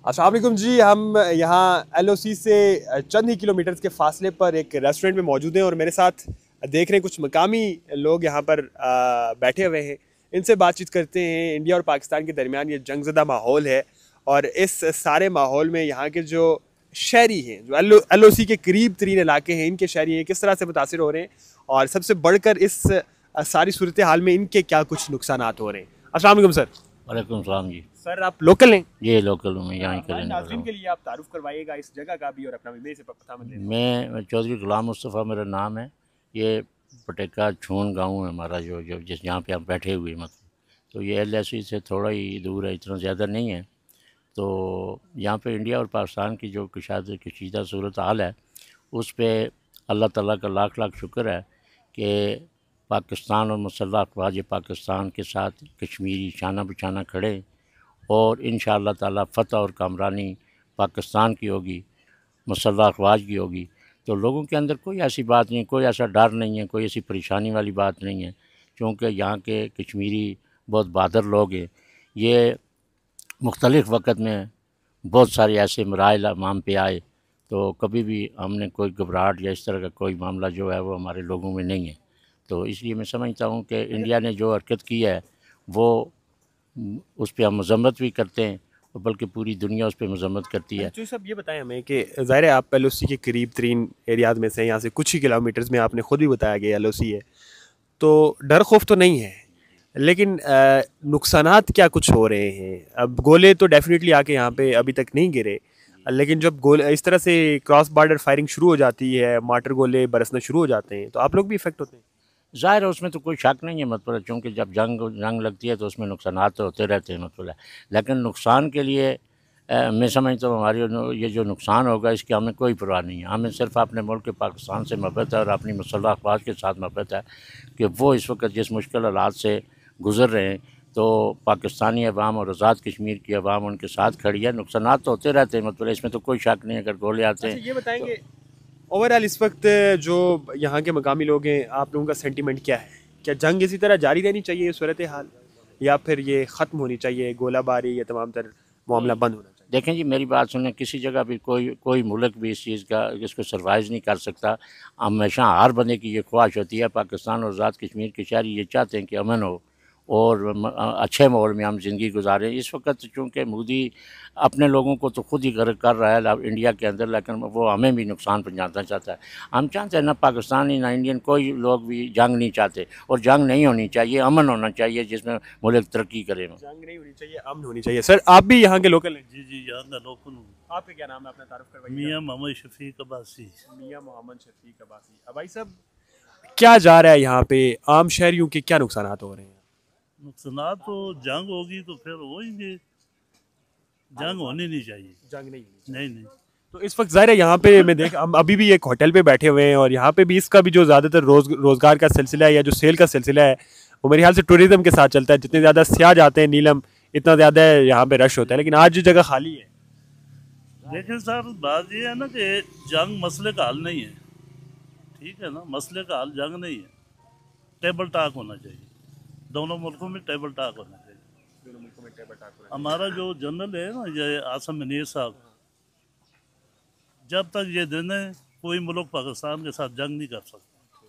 अस्सलाम वालेकुम जी। हम यहाँ एलओसी से चंद ही किलोमीटर्स के फासले पर एक रेस्टोरेंट में मौजूद हैं और मेरे साथ देख रहे हैं कुछ मकामी लोग यहाँ पर बैठे हुए हैं। इनसे बातचीत करते हैं। इंडिया और पाकिस्तान के दरमियान ये जंगज़दा माहौल है और इस सारे माहौल में यहाँ के जो शहरी हैं, जो एलओसी के करीब तरीन इलाके हैं, इनके शहरी हैं, किस तरह से मुतासिर हो रहे हैं और सबसे बढ़कर इस सारी सूरत हाल में इनके क्या कुछ नुकसानात हो रहे हैं। अस्सलाम वालेकुम सर। वालेकुम सलाम जी। सर आप लोकल हैं? ये लोकल हूँ मैं, यहाँ का हमारे रहने वाला नाज़रीन हूँ। के लिए आप तारुफ करवाइएगा इस जगह का भी और अपना भी। मैं इसे पता मैं लेता हूँ। मैं चौधरी गुलाम मुस्तफ़ा मेरा नाम है। ये पटेका छून गांव है हमारा, जो जो जिस यहाँ पे आप बैठे हुए मतलब। तो ये एलएसी से थोड़ा ही दूर है, इतना ज़्यादा नहीं है। तो यहाँ पे इंडिया और पाकिस्तान की जो कशीदा सूरत हाल है, उस पर अल्लाह ताला का लाख लाख शुक्र है कि पाकिस्तान और मुसल्लह अफवाज पाकिस्तान के साथ कश्मीरी शाना बिछाना खड़े और इंशाअल्लाह ताला फ़तह और कामरानी पाकिस्तान की होगी, मुसल्लह अफवाज की होगी। तो लोगों के अंदर कोई ऐसी बात नहीं, कोई ऐसा डर नहीं है, कोई ऐसी परेशानी वाली बात नहीं है, क्योंकि यहाँ के कश्मीरी बहुत बहादुर लोग हैं। ये मुख्तलिफ़ वक़्त में बहुत सारे ऐसे मराइल हम पे आए, तो कभी भी हमने कोई घबराहट या इस तरह का कोई मामला जो है वो हमारे लोगों में नहीं है। तो इसलिए मैं समझता हूँ कि इंडिया ने जो हरकत की है वो उस पे हम मज़म्मत भी करते हैं और बल्कि पूरी दुनिया उस पे मज़म्मत करती अच्छा है। जो साहब ये बताएं हमें कि ज़ाहिर है आप एलओसी के करीब तरीन एरियाज में से, यहाँ से कुछ ही किलोमीटर्स में, आपने खुद भी बताया कि एलओसी है, तो डर खौफ तो नहीं है, लेकिन नुकसानात क्या कुछ हो रहे हैं? अब गोले तो डेफिनेटली आके यहाँ पे अभी तक नहीं गिरे, लेकिन जब गोले इस तरह से क्रॉस बॉर्डर फायरिंग शुरू हो जाती है, मार्टर गोले बरसना शुरू हो जाते हैं, तो आप लोग भी इफेक्ट होते हैं? ज़ाहिर है उसमें तो कोई शक नहीं है मतलब, चूँकि जब जंग लगती है तो उसमें नुकसानात तो होते रहते हैं मतलब। लेकिन नुकसान के लिए मैं समझता हूँ हमारी ये जो नुकसान होगा इसकी हमें कोई परवाह नहीं है। हमें सिर्फ़ अपने मुल्क के पाकिस्तान से मोहब्बत है और अपनी मुसल्लह अफवाज के साथ मोहब्बत है कि वो इस वक्त जिस मुश्किल हालात से गुज़र रहे हैं, तो पाकिस्तानी अवाम और आज़ाद कश्मीर की अवाम उनके साथ खड़ी है। नुकसानात तो होते रहते हैं मतलब, इसमें तो कोई शक नहीं है। अगर गोले आते अच्छा हैं ये तो बताएंगे, ओवरऑल इस वक्त जो यहाँ के मकामी लोग हैं, आप लोगों का सेंटीमेंट क्या है? क्या जंग इसी तरह जारी रहनी चाहिए ये सूरत हाल, या फिर ये ख़त्म होनी चाहिए, गोलाबारी या तमाम तर मामला नहीं, बंद होना चाहिए? देखें जी मेरी बात सुनें, किसी जगह भी कोई कोई मुल्क भी इस चीज़ का इसको सर्वाइव नहीं कर सकता। हमेशा हर बंदे की ये ख्वाहिश होती है, पाकिस्तान और आज़ाद कश्मीर के शहरी ये चाहते हैं कि अमन हो और अच्छे माहौल में हम ज़िंदगी गुजारें। इस वक्त चूँकि मोदी अपने लोगों को तो खुद ही गर्क कर रहा है इंडिया के अंदर, लेकिन वो हमें भी नुकसान पहुँचाना चाहता है। हम चाहते हैं ना पाकिस्तानी ना इंडियन कोई लोग भी जंग नहीं चाहते, और जंग नहीं होनी चाहिए, अमन होना चाहिए जिसमें मुल्क तरक्की करे। जंग नहीं होनी चाहिए, अमन होनी चाहिए। सर आप भी यहाँ के लोकल हैं? जी जी, यहाँ का लोकल हूँ। आपका क्या नाम है? अपना तारुफ करवाइए। मियाँ मोहम्मद शफीक अब्बासी। मियाँ मोहम्मद शफीक अब्बासी। अब भाई साहब, क्या जा रहा है यहाँ पे, आम शहरियों के क्या नुकसान हो रहे हैं? नुकसान तो जंग होगी तो फिर होंगे, जंग होनी नहीं चाहिए। जंग नहीं होनी। नहीं नहीं। तो इस वक्त ज़ाहिर है यहाँ पे मैं देख, हम अभी भी एक होटल पे बैठे हुए हैं और यहाँ पे भी इसका भी जो ज़्यादातर रोज़गार का सिलसिला है या जो सेल का सिलसिला है, वो मेरे ख्याल से टूरिज्म के साथ चलता है। जितने ज़्यादा सियाह जाते हैं नीलम, इतना ज़्यादा यहाँ पे रश होता है, लेकिन आज जगह खाली है। देखिए सर, बात ये है ना कि जंग मसले का हल नहीं है। ठीक है ना, मसले का हल जंग नहीं है। टेबल टॉक होना चाहिए, दोनों मुल्कों में टेबल टॉक होना चाहिए। दोनों मुल्कों में टेबल टॉक होना हमारा जो जनरल है ना, ये आसम मुनीर साहब, जब तक ये दिन है कोई मुल्क पाकिस्तान के साथ जंग नहीं कर सकता,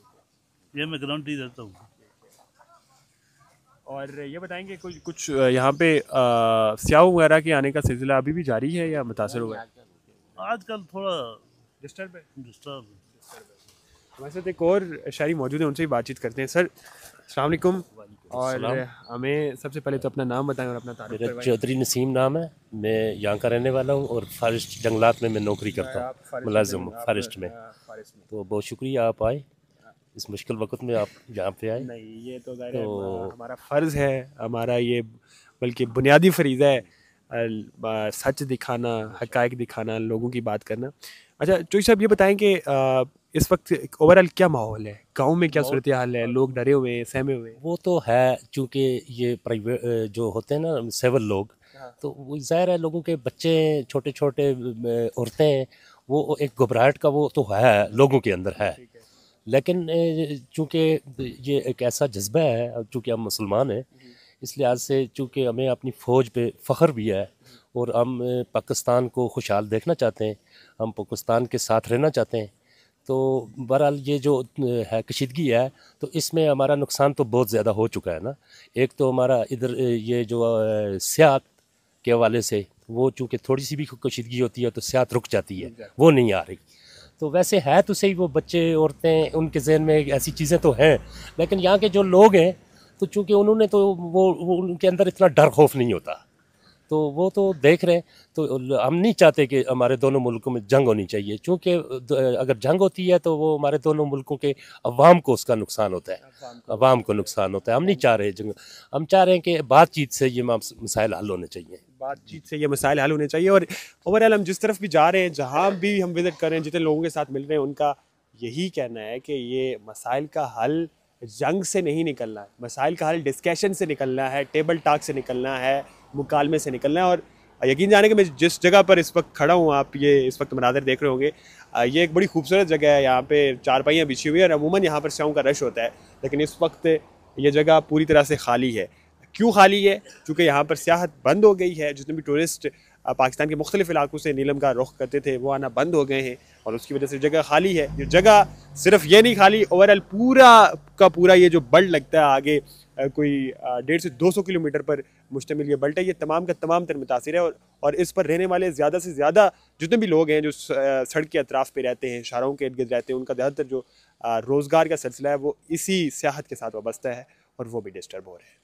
ये मैं गारंटी देता हूँ। और ये बताएंगे कुछ कुछ यहाँ पे स्याह वगैरह के आने का सिलसिला अभी भी जारी है या मुतासर हुआ है? आजकल थोड़ा डिस्टर्ब है। डिस्टर्ब। हमारे साथ एक और शायरी मौजूद है, उनसे ही बातचीत करते हैं। सर अस्सलाम वालेकुम। और हमें सबसे पहले तो अपना नाम बताएं और अपना तारुफ मेरा करवाएं। चौधरी नसीम नाम है। मैं यहाँ का रहने वाला हूँ और फॉरेस्ट जंगलात में मैं नौकरी करता आप हूँ, फारिस मुलाजिम में, हूँ आप फॉरेस्ट में। फारिस में। तो बहुत शुक्रिया आप आए, इस मुश्किल वक्त में आप यहाँ पे आए। नहीं ये तो ज़ाहिर है तो हमारा फ़र्ज़ है, हमारा ये बल्कि बुनियादी फरीज़ा है, सच दिखाना, हक़ाइक़ दिखाना, लोगों की बात करना। अच्छा चोई साहब ये बताएं कि इस वक्त ओवरऑल क्या माहौल है गांव में, क्या माहौल सूरत हाल है? लोग डरे हुए हैं, सहमे हुए हैं? वो तो है, चूँकि ये प्राइवेट जो होते हैं ना सिविल लोग, हाँ। तो वो ज़ाहिर है लोगों के बच्चे छोटे छोटे औरतें, वो एक घबराहट का वो तो है लोगों के अंदर है। ठीक है। लेकिन चूँकि ये एक ऐसा जज्बा है, चूँकि हम मुसलमान हैं, इस लिहाज से चूँकि हमें अपनी फ़ौज पे फ़ख्र भी है और हम पाकिस्तान को खुशहाल देखना चाहते हैं, हम पाकिस्तान के साथ रहना चाहते हैं। तो बहरहाल ये जो है कशीदगी है, तो इसमें हमारा नुकसान तो बहुत ज़्यादा हो चुका है ना। एक तो हमारा इधर ये जो सियाहत के हवाले से, वो चूँकि थोड़ी सी भी कशीदगी होती है तो सियाहत रुक जाती है, वो नहीं आ रही। तो वैसे है तो सही, वो बच्चे औरतें उनके जहन में ऐसी चीज़ें तो हैं, लेकिन यहाँ के जो लोग हैं तो चूँकि उन्होंने तो वो उनके अंदर इतना डर खौफ नहीं होता, तो वो तो देख रहे हैं। तो हम नहीं चाहते कि हमारे दोनों मुल्कों में जंग होनी चाहिए, क्योंकि अगर जंग होती है तो वो हमारे दोनों मुल्कों के अवाम को उसका नुकसान होता है, अवाम को नुकसान होता है। हम नहीं चाह रहे जंग, हम चाह रहे हैं कि बातचीत से ये मसाइल हल होने चाहिए, बातचीत से ये मसाइल हल होने चाहिए। और ओवरऑल हम जिस तरफ भी जा रहे हैं, जहाँ भी हम विजिट कर रहे हैं, जितने लोगों के साथ मिल रहे हैं, उनका यही कहना है कि ये मसाइल का हल जंग से नहीं निकलना है, मसाइल का हल डिस्कशन से निकलना है, टेबल टॉक से निकलना है, मुकालमे से निकलना है। और यकीन जाने कि मैं जिस जगह पर इस वक्त खड़ा हूँ, आप ये इस वक्त मनाज़र देख रहे होंगे, ये एक बड़ी खूबसूरत जगह है। यहाँ पे चारपाइयाँ बिछी हुई है और अमूमन यहाँ पर स्याहों का रश होता है, लेकिन इस वक्त ये जगह पूरी तरह से खाली है। क्यों खाली है? क्योंकि यहाँ पर सियाहत बंद हो गई है। जितने भी टूरिस्ट पाकिस्तान के मुख्तलिफ इलाकों से नीलम का रुख करते थे, वो आना बंद हो गए हैं और उसकी वजह से जगह खाली है। ये जगह सिर्फ ये नहीं खाली, ओवरऑल पूरा का पूरा ये जो बेल्ट लगता है आगे कोई 150 से 200 किलोमीटर पर मुश्तमिल ये बेल्ट है, ये तमाम का तमाम तर मुतासिर है। और इस पर रहने वाले ज़्यादा से ज़्यादा जितने भी लोग हैं जो सड़क के अतराफ़ पे रहते हैं, शाहराहों के इर्द गिर्द रहते हैं, उनका ज़्यादातर जो रोज़गार का सिलसिला है वो इसी सियाहत के साथ वाबस्ता है और वो भी डिस्टर्ब हो रहे हैं।